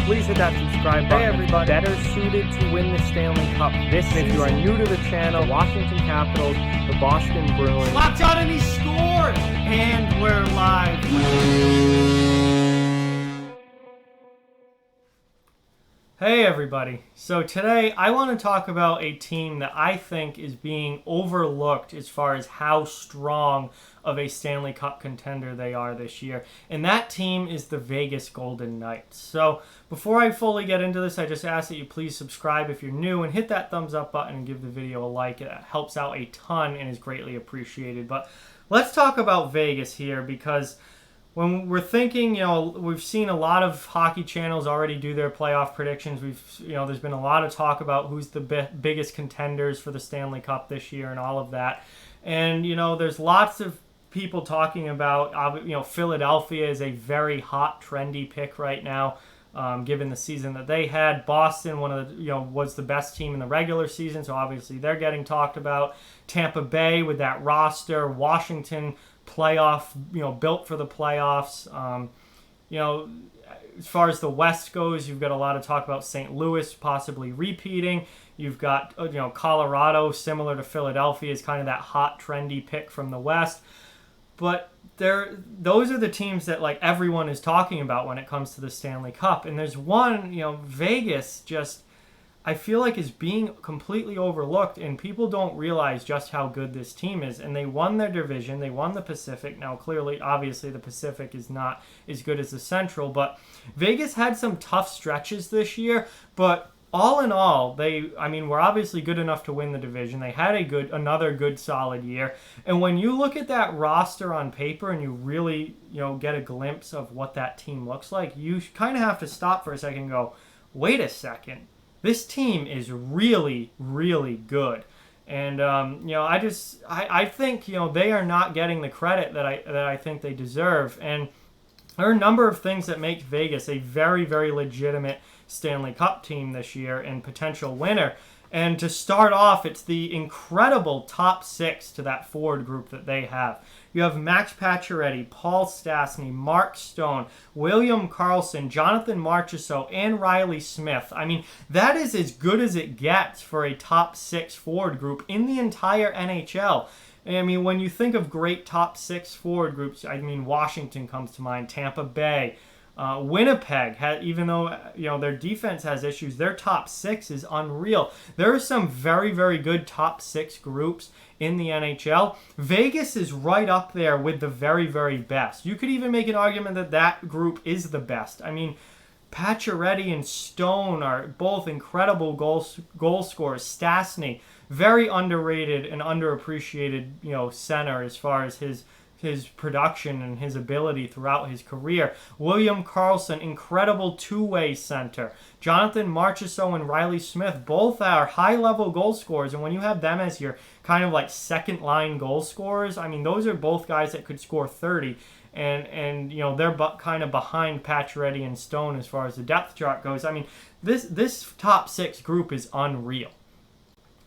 please hit that subscribe button. Hey everybody. Better suited to win the Stanley Cup this season. If you are new to the channel, Washington Capitals, the Boston Bruins. Locked on and he scored! And we're live. Hey everybody. So today I want to talk about a team that I think is being overlooked as far as how strong of a Stanley Cup contender they are this year. And that team is the Vegas Golden Knights. So before I fully get into this, I just ask that you please subscribe if you're new and hit that thumbs up button and give the video a like. It helps out a ton and is greatly appreciated. But let's talk about Vegas here, because when we're thinking, we've seen a lot of hockey channels already do their playoff predictions. There's been a lot of talk about who's the biggest contenders for the Stanley Cup this year and all of that. And, there's lots of people talking about, Philadelphia is a very hot, trendy pick right now, given the season that they had. Boston, was the best team in the regular season, so obviously they're getting talked about. Tampa Bay with that roster. Washington, playoff, built for the playoffs. As far as the West goes, you've got a lot of talk about St. Louis possibly repeating. You've got, Colorado, similar to Philadelphia, is kind of that hot, trendy pick from the West. But those are the teams that everyone is talking about when it comes to the Stanley Cup. And there's one, Vegas just, I feel like, is being completely overlooked, and people don't realize just how good this team is. And they won their division. They won the Pacific. Now, clearly, obviously, the Pacific is not as good as the Central, but Vegas had some tough stretches this year. But all in all, were obviously good enough to win the division. They had another good, solid year. And when you look at that roster on paper and you really, get a glimpse of what that team looks like, you kind of have to stop for a second and go, wait a second. This team is really, really good. And, I think, they are not getting the credit that I think they deserve. And there are a number of things that make Vegas a very, very legitimate Stanley Cup team this year and potential winner. And to start off, it's the incredible top six to that forward group that they have. You have Max Pacioretty, Paul Stastny, Mark Stone, William Karlsson, Jonathan Marchessault, and Riley Smith. That is as good as it gets for a top six forward group in the entire NHL. When you think of great top six forward groups, Washington comes to mind, Tampa Bay, Winnipeg, even though their defense has issues, their top six is unreal. There are some very, very good top six groups in the NHL. Vegas is right up there with the very, very best. You could even make an argument that that group is the best. Pacioretty and Stone are both incredible goal scorers. Stastny, very underrated and underappreciated, center as far as his production and his ability throughout his career. William Karlsson, incredible two-way center. Jonathan Marchessault and Riley Smith, both are high-level goal scorers, and when you have them as your kind of second-line goal scorers, those are both guys that could score 30, and they're kind of behind Pacioretty and Stone as far as the depth chart goes. This top six group is unreal.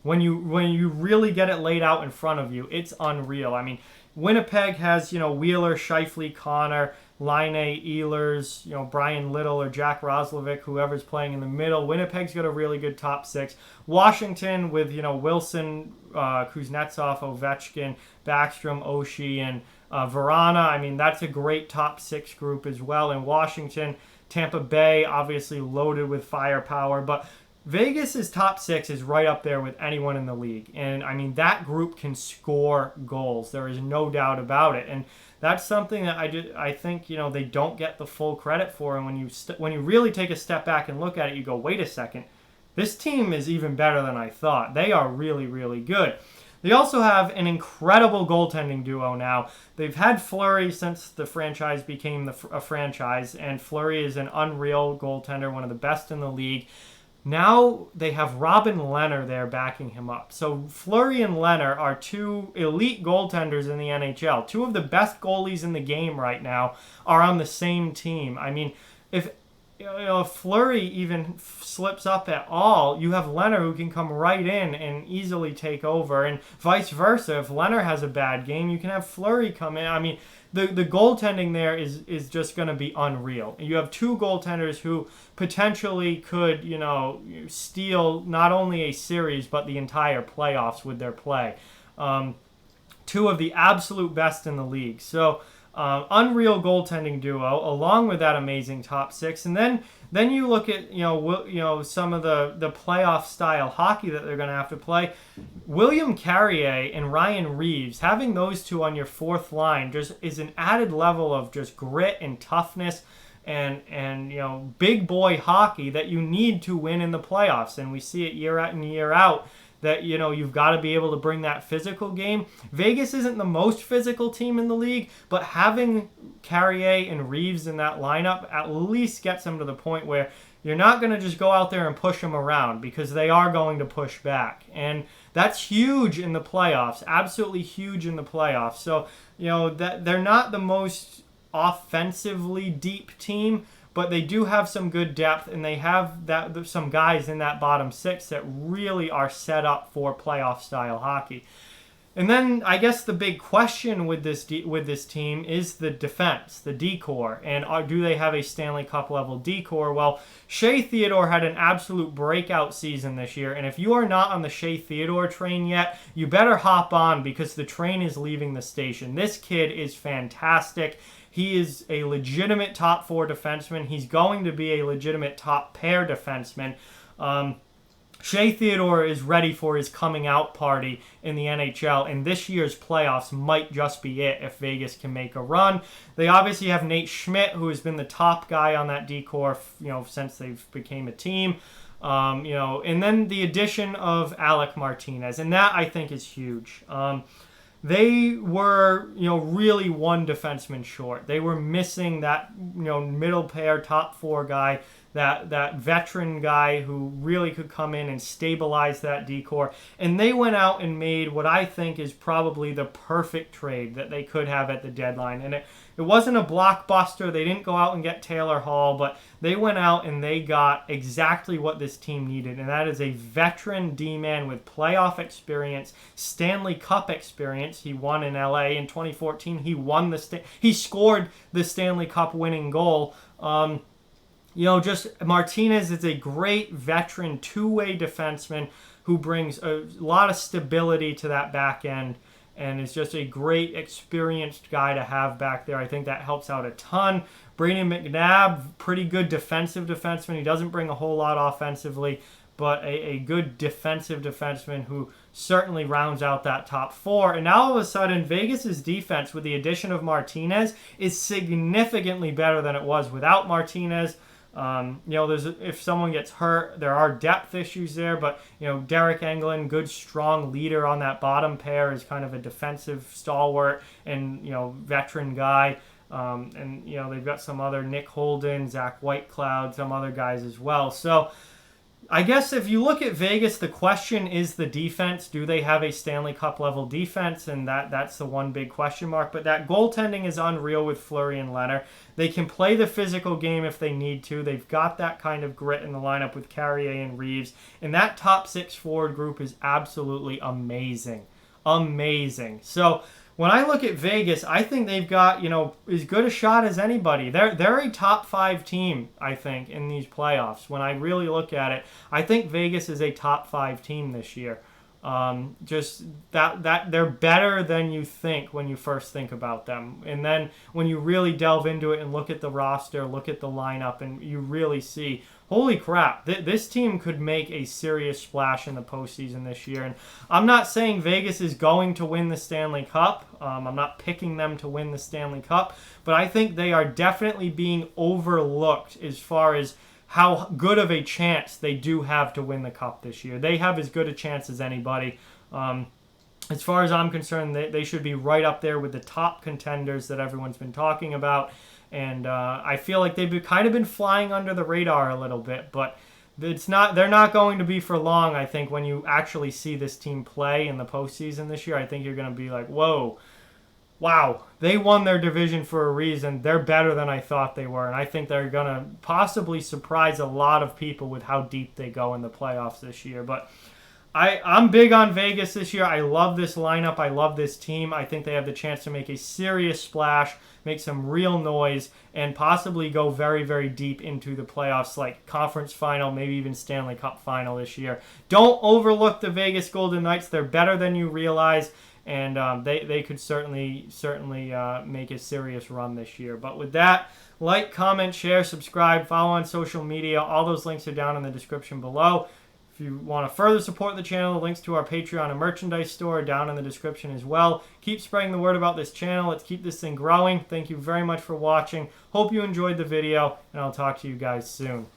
When you really get it laid out in front of you, it's unreal. Winnipeg has, Wheeler, Scheifele, Connor, Line, Ehlers, Brian Little or Jack Roslovic, whoever's playing in the middle. Winnipeg's got a really good top six. Washington with, Wilson, Kuznetsov, Ovechkin, Backstrom, Oshie, and Verana. That's a great top six group as well in Washington. Tampa Bay, obviously loaded with firepower, but Vegas's top six is right up there with anyone in the league. And, that group can score goals. There is no doubt about it. And that's something that I think, they don't get the full credit for. And when you really take a step back and look at it, you go, wait a second. This team is even better than I thought. They are really, really good. They also have an incredible goaltending duo now. They've had Fleury since the franchise became a franchise. And Fleury is an unreal goaltender, one of the best in the league. Now they have Robin Lehner there backing him up. So Fleury and Lehner are two elite goaltenders in the NHL. Two of the best goalies in the game right now are on the same team. If if Fleury even slips up at all, you have Leonard who can come right in and easily take over, and vice versa. If Leonard has a bad game, you can have Fleury come in. I mean, the goaltending there is just going to be unreal. You have two goaltenders who potentially could, steal not only a series but the entire playoffs with their play. Two of the absolute best in the league. So unreal goaltending duo, along with that amazing top six, and then you look at some of the playoff style hockey that they're going to have to play. William Carrier and Ryan Reeves, having those two on your fourth line just is an added level of just grit and toughness and big boy hockey that you need to win in the playoffs, and we see it year out and year out. That you've got to be able to bring that physical game. Vegas isn't the most physical team in the league, but having Carrier and Reeves in that lineup at least gets them to the point where you're not going to just go out there and push them around, because they are going to push back. And that's huge in the playoffs, absolutely huge in the playoffs. So, that they're not the most offensively deep team, but they do have some good depth, and they have some guys in that bottom six that really are set up for playoff style hockey. And then I guess the big question with this team is the defense, the D-core, and do they have a Stanley Cup level D-core? Well, Shea Theodore had an absolute breakout season this year, and if you are not on the Shea Theodore train yet, you better hop on, because the train is leaving the station. This kid is fantastic. He is a legitimate top four defenseman. He's going to be a legitimate top pair defenseman. Shea Theodore is ready for his coming out party in the NHL, and this year's playoffs might just be it if Vegas can make a run. They obviously have Nate Schmidt, who has been the top guy on that D-core, since they've became a team. And then the addition of Alec Martinez, and that I think is huge. They were, really one defenseman short. They were missing that, middle pair, top four guy, that veteran guy who really could come in and stabilize that D-core. And they went out and made what I think is probably the perfect trade that they could have at the deadline. And it wasn't a blockbuster. They didn't go out and get Taylor Hall, but they went out and they got exactly what this team needed, and that is a veteran D-man with playoff experience, Stanley Cup experience. He won in LA in 2014. He scored the Stanley Cup winning goal. Just Martinez is a great veteran two-way defenseman who brings a lot of stability to that back end, and is just a great experienced guy to have back there. I think that helps out a ton. Brayden McNabb, pretty good defensive defenseman. He doesn't bring a whole lot offensively, but a good defensive defenseman who certainly rounds out that top four. And now all of a sudden, Vegas's defense, with the addition of Martinez, is significantly better than it was without Martinez. If someone gets hurt, there are depth issues there, but Derek Engelland, good strong leader on that bottom pair, is kind of a defensive stalwart and veteran guy. They've got some other Nick Holden, Zach Whitecloud, some other guys as well. So I guess if you look at Vegas, the question is the defense. Do they have a Stanley Cup level defense? And that's the one big question mark. But that goaltending is unreal with Fleury and Leonard. They can play the physical game if they need to. They've got that kind of grit in the lineup with Carrier and Reeves. And that top six forward group is absolutely amazing. Amazing. So when I look at Vegas, I think they've got, as good a shot as anybody. They're a top five team, I think, in these playoffs. When I really look at it, I think Vegas is a top five team this year. Just that they're better than you think when you first think about them. And then when you really delve into it and look at the roster, look at the lineup, and you really see, holy crap, this team could make a serious splash in the postseason this year. And I'm not saying Vegas is going to win the Stanley Cup. I'm not picking them to win the Stanley Cup, but I think they are definitely being overlooked as far as how good of a chance they do have to win the Cup this year. They have as good a chance as anybody. As far as I'm concerned, they should be right up there with the top contenders that everyone's been talking about. And I feel like they've kind of been flying under the radar a little bit, but they're not going to be for long. I think when you actually see this team play in the postseason this year, I think you're going to be like, whoa, wow, they won their division for a reason. They're better than I thought they were, and I think they're going to possibly surprise a lot of people with how deep they go in the playoffs this year. But I'm big on Vegas this year. I love this lineup. I love this team. I think they have the chance to make a serious splash, make some real noise, and possibly go very, very deep into the playoffs, like conference final, maybe even Stanley Cup final this year. Don't overlook the Vegas Golden Knights. They're better than you realize, and they could certainly make a serious run this year. But with that, like, comment, share, subscribe, follow on social media. All those links are down in the description below. If you want to further support the channel, the links to our Patreon and merchandise store are down in the description as well. Keep spreading the word about this channel. Let's keep this thing growing. Thank you very much for watching. Hope you enjoyed the video, and I'll talk to you guys soon.